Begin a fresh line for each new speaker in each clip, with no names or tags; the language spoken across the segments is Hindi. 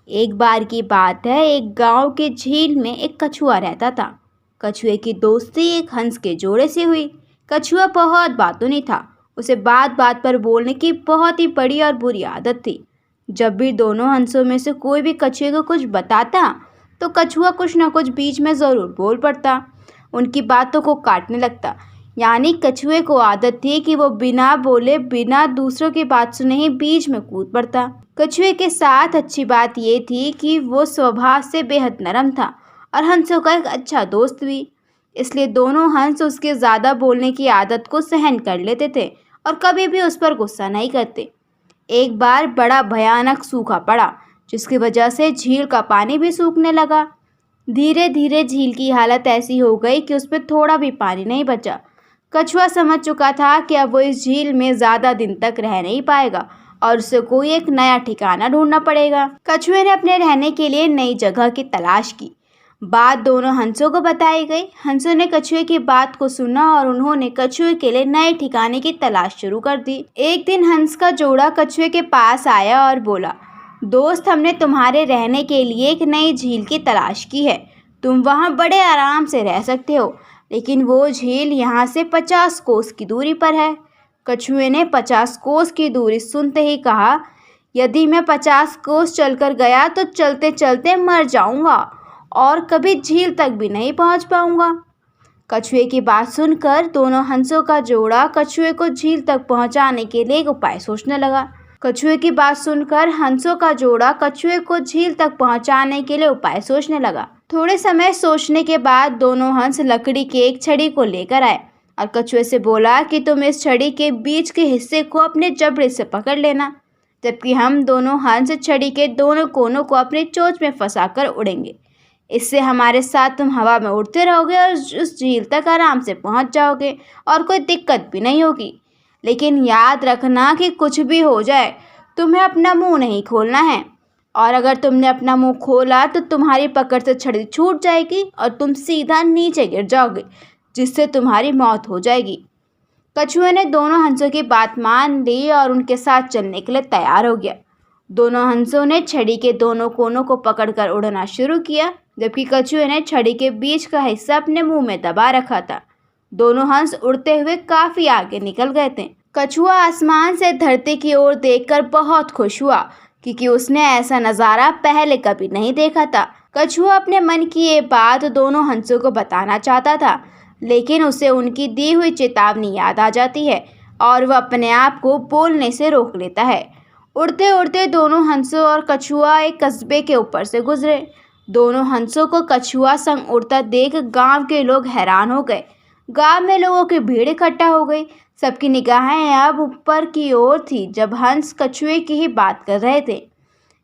एक बार की बात है, एक गांव के झील में एक कछुआ रहता था। कछुए की दोस्ती एक हंस के जोड़े से हुई। कछुआ बहुत बातूनी था। उसे बात बात पर बोलने की बहुत ही बड़ी और बुरी आदत थी। जब भी दोनों हंसों में से कोई भी कछुए को कुछ बताता तो कछुआ कुछ न कुछ बीच में ज़रूर बोल पड़ता, उनकी बातों को काटने लगता। यानी कछुए को आदत थी कि वो बिना बोले, बिना दूसरों की बात सुने ही बीच में कूद पड़ता। कछुए के साथ अच्छी बात ये थी कि वो स्वभाव से बेहद नरम था और हंसों का एक अच्छा दोस्त भी। इसलिए दोनों हंस उसके ज़्यादा बोलने की आदत को सहन कर लेते थे और कभी भी उस पर गुस्सा नहीं करते। एक बार बड़ा भयानक सूखा पड़ा, जिसकी वजह से झील का पानी भी सूखने लगा। धीरे धीरे झील की हालत ऐसी हो गई कि उसमें थोड़ा भी पानी नहीं बचा। कछुआ समझ चुका था कि अब वो इस झील में ज़्यादा दिन तक रह नहीं पाएगा और उसे कोई एक नया ठिकाना ढूंढना पड़ेगा। कछुए ने अपने रहने के लिए नई जगह की तलाश की। बात दोनों हंसों को बताई गई। हंसों ने कछुए की बात को सुना और उन्होंने कछुए के लिए नए ठिकाने की तलाश शुरू कर दी। एक दिन हंस का जोड़ा कछुए के पास आया और बोला, दोस्त, हमने तुम्हारे रहने के लिए एक नई झील की तलाश की है। तुम वहाँ बड़े आराम से रह सकते हो, लेकिन वो झील यहाँ से 50 कोस की दूरी पर है। कछुए ने 50 कोस की दूरी सुनते ही कहा, यदि मैं 50 कोस चलकर गया तो चलते चलते मर जाऊंगा और कभी झील तक भी नहीं पहुंच पाऊंगा। कछुए की बात सुनकर दोनों हंसों का जोड़ा कछुए को झील तक पहुंचाने के लिए एक उपाय सोचने लगा। कछुए की बात सुनकर हंसों का जोड़ा कछुए को झील तक पहुंचाने के लिए उपाय सोचने लगा। थोड़े समय सोचने के बाद दोनों हंस लकड़ी की एक छड़ी को लेकर आए और कछुए से बोला कि तुम इस छड़ी के बीच के हिस्से को अपने जबड़े से पकड़ लेना, जबकि हम दोनों हंस छड़ी के दोनों कोनों को अपनी चोंच में फंसाकर उड़ेंगे। इससे हमारे साथ तुम हवा में उड़ते रहोगे और उस झील तक आराम से पहुंच जाओगे और कोई दिक्कत भी नहीं होगी। लेकिन याद रखना कि कुछ भी हो जाए, तुम्हें अपना मुंह नहीं खोलना है, और अगर तुमने अपना मुंह खोला तो तुम्हारी पकड़ से छड़ी छूट जाएगी और तुम सीधा नीचे गिर जाओगे, जिससे तुम्हारी मौत हो जाएगी। कछुए ने दोनों हंसों की बात मान ली और उनके साथ चलने के लिए तैयार हो गया। दोनों हंसों ने छड़ी के दोनों कोनों को पकड़कर उड़ना शुरू किया, जबकि कछुए ने छड़ी के बीच का हिस्सा अपने मुंह में दबा रखा था। दोनों हंस उड़ते हुए काफी आगे निकल गए थे। कछुआ आसमान से धरती की ओर देखकर बहुत खुश हुआ, क्योंकि उसने ऐसा नज़ारा पहले कभी नहीं देखा था। कछुआ अपने मन की ये बात दोनों हंसों को बताना चाहता था, लेकिन उसे उनकी दी हुई चेतावनी याद आ जाती है और वह अपने आप को बोलने से रोक लेता है। उड़ते उड़ते दोनों हंसों और कछुआ एक कस्बे के ऊपर से गुजरे। दोनों हंसों को कछुआ संग उड़ता देख गांव के लोग हैरान हो गए। गांव में लोगों की भीड़ इकट्ठा हो गई। सबकी निगाहें अब ऊपर की ओर थी, जब हंस कछुए की ही बात कर रहे थे।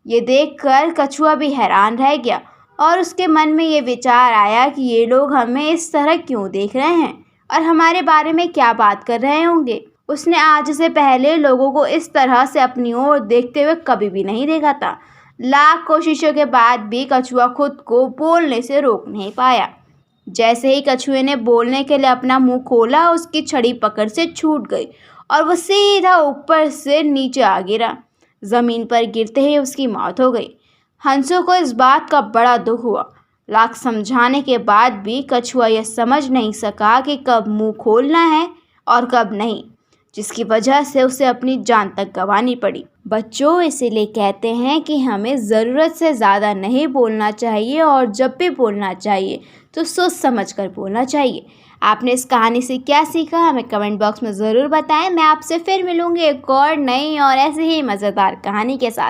ये देखकर कछुआ भी हैरान रह गया और उसके मन में ये विचार आया कि ये लोग हमें इस तरह क्यों देख रहे हैं और हमारे बारे में क्या बात कर रहे होंगे। उसने आज से पहले लोगों को इस तरह से अपनी ओर देखते हुए कभी भी नहीं देखा था। लाख कोशिशों के बाद भी कछुआ खुद को बोलने से रोक नहीं पाया। जैसे ही कछुए ने बोलने के लिए अपना मुंह खोला, उसकी छड़ी पकड़ से छूट गई और वो सीधा ऊपर से नीचे आ गिरा। ज़मीन पर गिरते ही उसकी मौत हो गई। हंसों को इस बात का बड़ा दुख हुआ। लाख समझाने के बाद भी कछुआ यह समझ नहीं सका कि कब मुंह खोलना है और कब नहीं, जिसकी वजह से उसे अपनी जान तक गंवानी पड़ी। बच्चों, इसीलिए कहते हैं कि हमें ज़रूरत से ज़्यादा नहीं बोलना चाहिए और जब भी बोलना चाहिए तो सोच समझ कर बोलना चाहिए। आपने इस कहानी से क्या सीखा, हमें कमेंट बॉक्स में ज़रूर बताएं। मैं आपसे फिर मिलूंगी एक और नई और ऐसे ही मज़ेदार कहानी के साथ।